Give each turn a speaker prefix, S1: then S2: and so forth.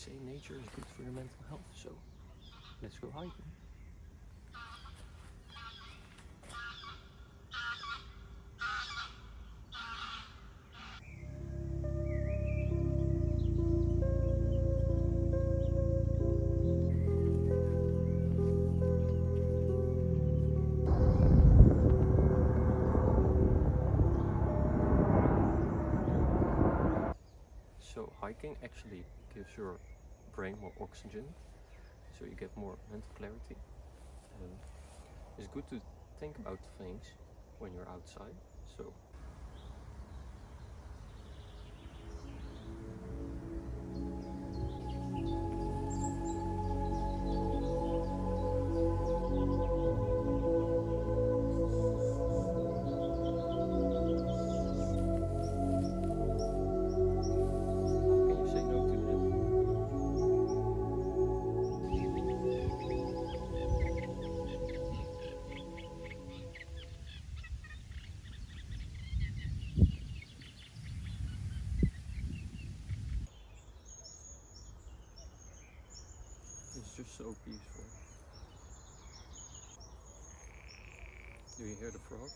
S1: say nature is good for your mental health, so let's go hiking. So hiking actually gives your brain more oxygen, so you get more mental clarity. It's good to think about things when you're outside. So it's just so peaceful. Do you hear the frogs?